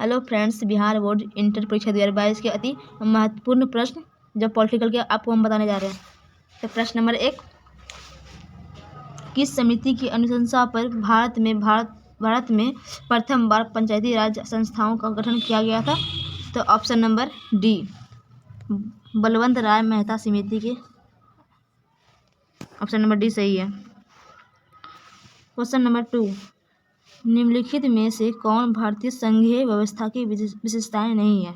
Hello friends, Bihar board inter परीक्षा 2022 के अति महत्वपूर्ण प्रश्न जो पॉलिटिकल के आपको हम बताने जा रहे हैं। तो प्रश्न नंबर 1, किस समिति की अनुशंसा पर भारत में प्रथम बार पंचायती राज संस्थाओं का गठन किया गया था? तो ऑप्शन नंबर डी, बलवंत राय मेहता समिति के। ऑप्शन नंबर डी सही है। क्वेश्चन नंबर 2, निम्नलिखित में से कौन भारतीय संघीय व्यवस्था की विशेषताएं नहीं है?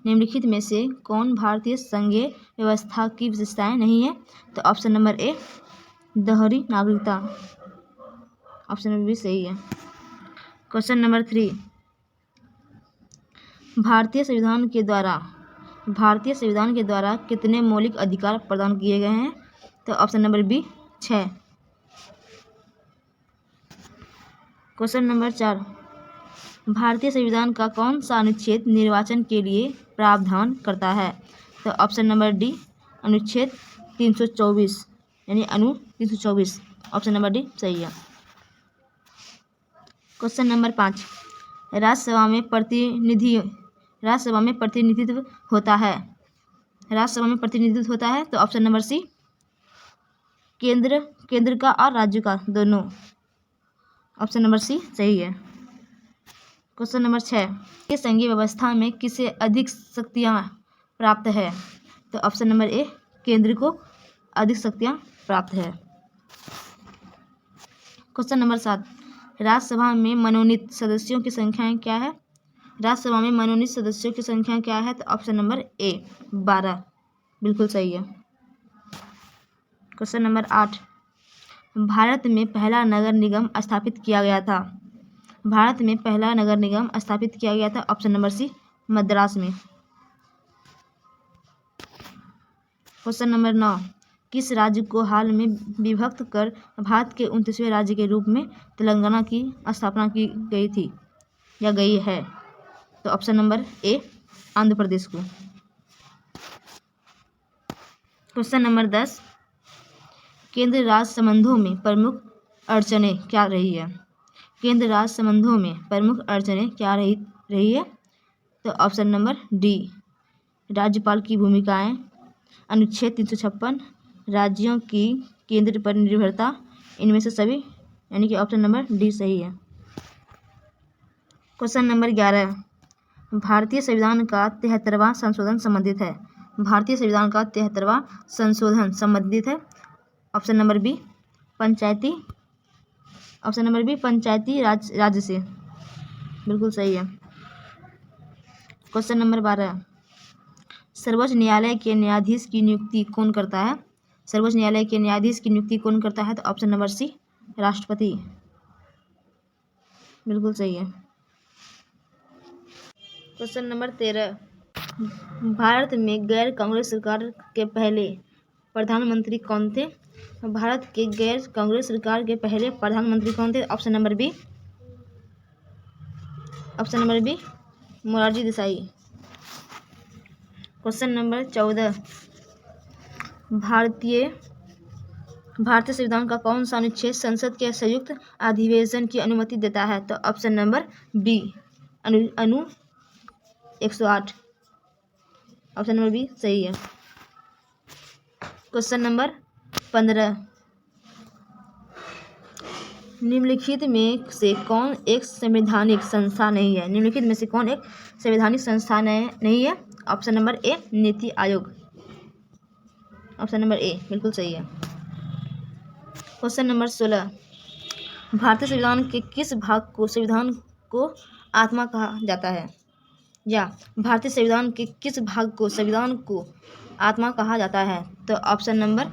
निम्नलिखित में से कौन भारतीय संघीय व्यवस्था की विशेषताएं नहीं है? तो ऑप्शन नंबर ए, दोहरी नागरिकता। ऑप्शन नंबर बी सही है। क्वेश्चन नंबर 3, भारतीय संविधान के द्वारा कितने मौलिक अधिकार प्रदान किए गए हैं? तो option number B 6। Question number 4, भारतीय संविधान का कौन सा अनुच्छेद निर्वाचन के लिए प्रावधान करता है? तो ऑप्शन नंबर डी, अनुच्छेद 324 यानी अनु 324। ऑप्शन नंबर डी सही है। क्वेश्चन नंबर 5, राज्यसभा में प्रतिनिधित्व होता है। तो ऑप्शन नंबर सी, केंद्र का और राज्य का दोनों। ऑप्शन नंबर सी सही है। क्वेश्चन नंबर 6, इस संघीय व्यवस्था में किसे अधिक शक्तियाँ प्राप्त है? तो ऑप्शन नंबर ए, केंद्र को अधिक शक्तियाँ प्राप्त है। क्वेश्चन नंबर 7, राज्यसभा में मनोनीत सदस्यों की संख्या क्या है? राज्यसभा में मनोनीत सदस्यों की संख्या क्या है? तो ऑप्शन नंबर ए, 12। बिल्कुल सही है। क्वेश्चन नंबर 8, भारत में पहला नगर निगम स्थापित किया गया था। ऑप्शन नंबर सी, मद्रास में। क्वेश्चन नंबर 9, किस राज्य को हाल में विभक्त कर भारत के 29वें राज्य के रूप में तेलंगाना की स्थापना की गई थी या गई है? तो ऑप्शन नंबर ए, आंध्र प्रदेश को। क्वेश्चन नंबर 10, केंद्र राज्य संबंधों में प्रमुख अड़चनें क्या रही है? तो ऑप्शन नंबर डी, राज्यपाल की भूमिकाएं, अनुच्छेद 356, राज्यों की केंद्र पर निर्भरता, इनमें से सभी, यानी कि ऑप्शन नंबर डी सही है। क्वेश्चन नंबर 11, भारतीय संविधान का 73वां संशोधन संबंधित है। ऑप्शन नंबर बी, पंचायती राज्य से। बिल्कुल सही है। क्वेश्चन नंबर 12, सर्वोच्च न्यायालय के न्यायाधीश की नियुक्ति कौन करता है? तो ऑप्शन नंबर सी, राष्ट्रपति। बिल्कुल सही है। क्वेश्चन नंबर 13, भारत में गैर कांग्रेस सरकार के पहले प्रधानमंत्री कौन थे? Option number B, Morarji Desai. Question number 14, भारतीय संविधान का कौन सा अनुच्छेद संसद के संयुक्त अधिवेशन की अनुमति देता है? तो ऑप्शन नंबर बी, अनु 108। ऑप्शन नंबर बी सही है। क्वेश्चन नंबर 15, निम्नलिखित में से कौन एक संवैधानिक संस्था नहीं है? ऑप्शन नंबर ए, नीति आयोग। ऑप्शन नंबर ए बिल्कुल सही है। क्वेश्चन नंबर 16, भारतीय संविधान के किस भाग को संविधान को आत्मा कहा जाता है? भारतीय संविधान के किस भाग को संविधान को आत्मा कहा जाता है? तो ऑप्शन नंबर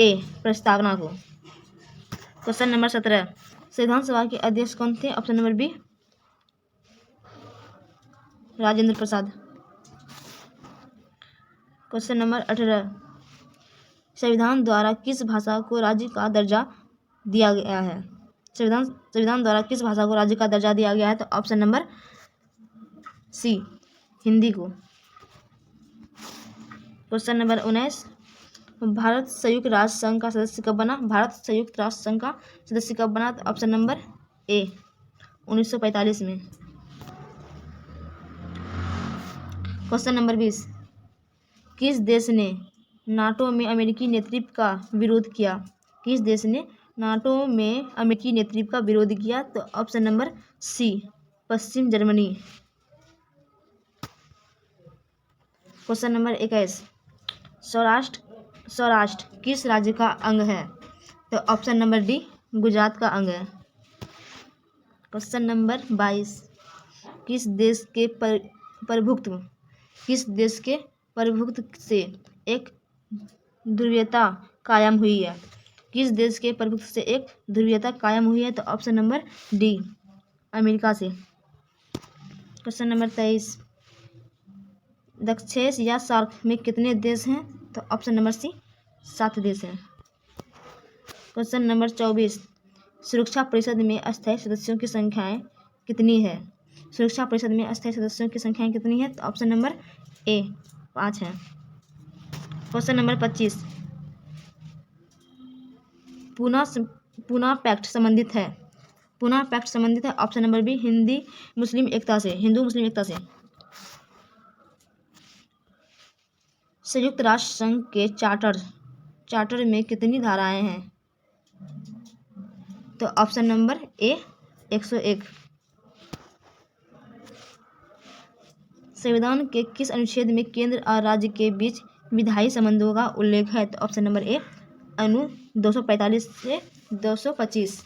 ए, प्रस्तावना को। क्वेश्चन नंबर 17, संविधान सभा के अध्यक्ष कौन थे? Option number B, Rajendra Prasad. Question number 18, संविधान द्वारा किस भाषा को राज्य का दर्जा दिया गया है? संविधान द्वारा किस भाषा को राज्य का दर्जा दिया गया है? तो ऑप्शन नंबर सी, हिंदी को। क्वेश्चन नंबर 19, भारत संयुक्त राष्ट्र संघ का सदस्य कब बना? तो ऑप्शन नंबर ए, 1945 में। क्वेश्चन नंबर 20, किस देश ने नाटो में अमेरिकी नेतृत्व का विरोध किया? किस देश ने नाटो में अमेरिकी नेतृत्व का विरोध किया? तो ऑप्शन नंबर सी, पश्चिम जर्मनी। क्वेश्चन नंबर 21, सौराष्ट्र किस राज्य का अंग है? तो ऑप्शन नंबर डी, गुजरात का अंग है। क्वेश्चन नंबर 22, किस देश के प्रभुत्व से एक ध्रुवीयता कायम हुई है? किस देश के प्रभुत्व से एक ध्रुवीयता कायम हुई है? तो ऑप्शन नंबर डी, अमेरिका से। क्वेश्चन नंबर 23, दक्षेस या सार्क में कितने देश हैं? तो ऑप्शन नंबर सी, 7 देश हैं। क्वेश्चन नंबर 24, सुरक्षा परिषद में अस्थायी सदस्यों की संख्याएं कितनी है? सुरक्षा परिषद में अस्थायी सदस्यों की संख्याएं कितनी है? तो ऑप्शन नंबर ए, 5 है। क्वेश्चन नंबर 25, पूना पैक्ट संबंधित है? पूना पैक्ट संबंधित है ऑप्शन नंबर बी, हिंदू मुस्लिम एकता से। संयुक्त राष्ट्र संघ के चार्टर में कितनी धाराएं हैं? तो ऑप्शन नंबर ए, 101। संविधान के किस अनुच्छेद में केंद्र और राज्य के बीच विधायी संबंधों का उल्लेख है? तो ऑप्शन नंबर ए, अनु 245 से 225।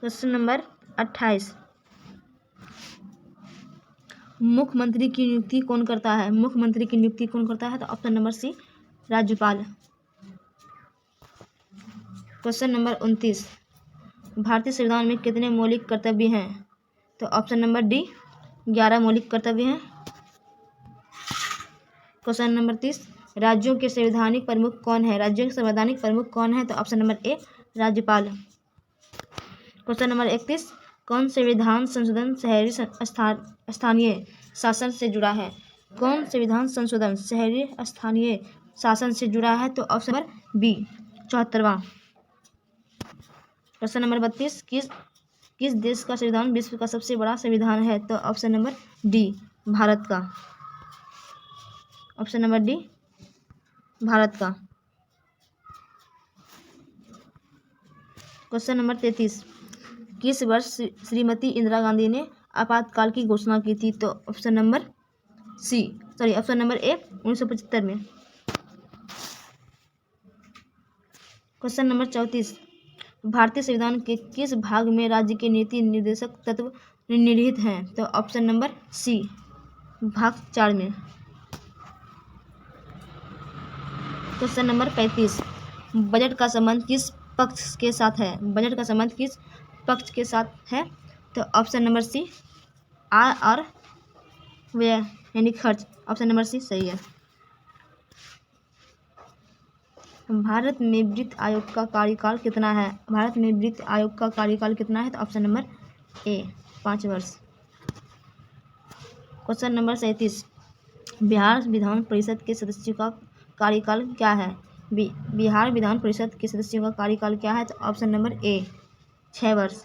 क्वेश्चन नंबर 28, मुख्यमंत्री की नियुक्ति कौन करता है? मुख्यमंत्री की नियुक्ति कौन करता है? तो ऑप्शन नंबर सी, राज्यपाल। क्वेश्चन नंबर 29, भारतीय संविधान में कितने मौलिक कर्तव्य हैं? तो ऑप्शन नंबर डी, 11 मौलिक कर्तव्य हैं। क्वेश्चन नंबर 30, राज्यों के संवैधानिक प्रमुख कौन है? राज्यों के संवैधानिक प्रमुख कौन है? तो ऑप्शन नंबर ए, राज्यपाल। क्वेश्चन नंबर 31, कौन संविधान संशोधन शहरी स्थानीय शासन से जुड़ा है? कौन संविधान संशोधन शहरी स्थानीय शासन से जुड़ा है? तो ऑप्शन नंबर बी, 74वां। क्वेश्चन नंबर 32, किस देश का संविधान विश्व का सबसे बड़ा संविधान है? तो ऑप्शन नंबर डी, भारत का। ऑप्शन नंबर डी, भारत का। क्वेश्चन नंबर 33, किस वर्ष श्रीमती इंदिरा गांधी ने आपातकाल की घोषणा की थी? तो ऑप्शन नंबर ए, 1975 में। क्वेश्चन नंबर 34, भारतीय संविधान के किस भाग में राज्य के नीति निर्देशक तत्व निहित हैं? तो ऑप्शन नंबर सी, भाग 4 में। क्वेश्चन नंबर 35, बजट का संबंध किस पक्ष के साथ है? बजट का संबंध किस पक्ष के साथ है? तो ऑप्शन नंबर सी, आय और व्यय यानी खर्च। ऑप्शन नंबर सी सही है। भारत में वित्त आयोग का कार्यकाल कितना है? भारत में वित्त आयोग का कार्यकाल कितना है? तो ऑप्शन नंबर ए, 5 वर्ष। क्वेश्चन नंबर 37, बिहार विधान परिषद के सदस्यों का कार्यकाल क्या है? बिहार विधान परिषद के सदस्यों का कार्यकाल क्या है? तो ऑप्शन नंबर ए, 6 वर्ष।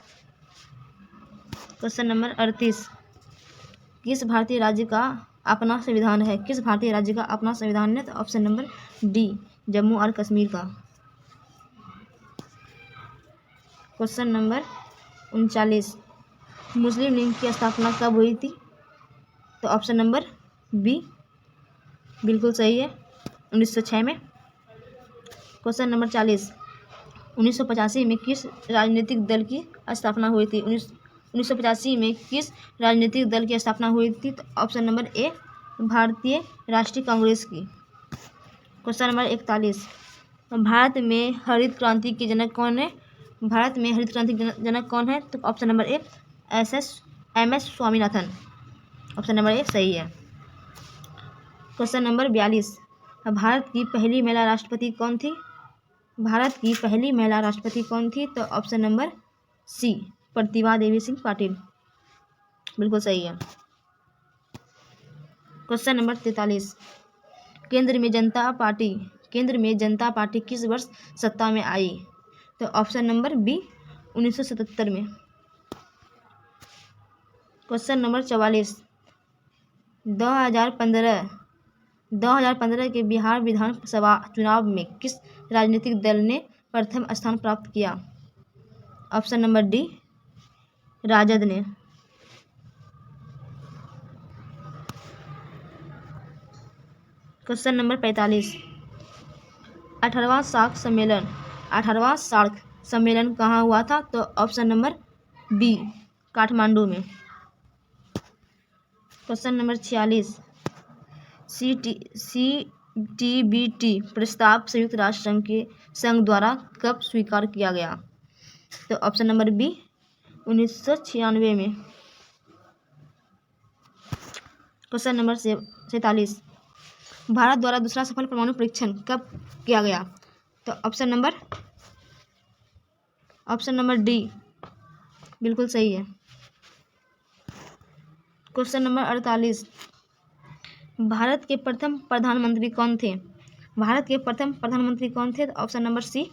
क्वेश्चन नंबर 38, किस भारतीय राज्य का अपना संविधान है? किस भारतीय राज्य का अपना संविधान है? तो ऑप्शन नंबर डी, जम्मू और कश्मीर का। क्वेश्चन नंबर 39, मुस्लिम लीग की स्थापना कब हुई थी? तो ऑप्शन नंबर बी, बिल्कुल सही है, 1906 में। क्वेश्चन नंबर 40, 1985 में किस राजनीतिक दल की स्थापना हुई थी? 1985 में किस राजनीतिक दल की स्थापना हुई थी? तो ऑप्शन नंबर ए, भारतीय राष्ट्रीय कांग्रेस की। क्वेश्चन नंबर 41, भारत में हरित क्रांति के जनक कौन है? भारत में हरित क्रांति के जनक कौन है? तो option number A, M S Swaminathan. Option number A सही है। क्वेश्चन नंबर 42, भारत की पहली महिला राष्ट्रपति कौन थी? भारत की पहली महिला राष्ट्रपति कौन थी? तो option number C, Pratibha Devi Singh Patil. बिल्कुल सही है। क्वेश्चन नंबर 43, केंद्र में जनता पार्टी किस वर्ष सत्ता में आई? तो ऑप्शन नंबर बी, 1977 में। क्वेश्चन नंबर 44, 2015 के बिहार विधानसभा चुनाव में किस राजनीतिक दल ने प्रथम स्थान प्राप्त किया? ऑप्शन नंबर डी, राजद ने। क्वेश्चन नंबर 45, 18वां सार्क सम्मेलन कहाँ हुआ था? तो ऑप्शन नंबर बी, काठमांडू में। क्वेश्चन नंबर 46, CTBT प्रस्ताव संयुक्त राष्ट्र संघ द्वारा कब स्वीकार किया गया? तो ऑप्शन नंबर बी, 1996 में। क्वेश्चन नंबर 47, भारत द्वारा दूसरा सफल परमाणु परीक्षण कब किया गया? तो ऑप्शन नंबर डी बिल्कुल सही है। क्वेश्चन नंबर 48, भारत के प्रथम प्रधानमंत्री कौन थे? तो option number C,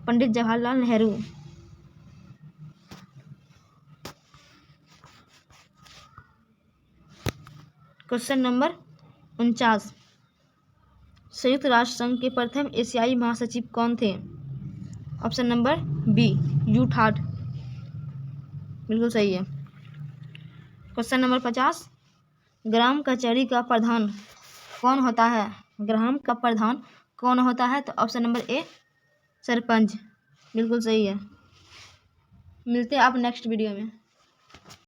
Pandit Jawaharlal Nehru. Question number 49, संयुक्त राष्ट्र संघ के प्रथम एशियाई महासचिव कौन थे? ऑप्शन नंबर बी, यू थाट। बिल्कुल सही है। क्वेश्चन नंबर 50, ग्राम कचहरी का प्रधान कौन होता है? तो ऑप्शन नंबर ए, सरपंच। बिल्कुल सही है। मिलते हैं आप नेक्स्ट वीडियो में।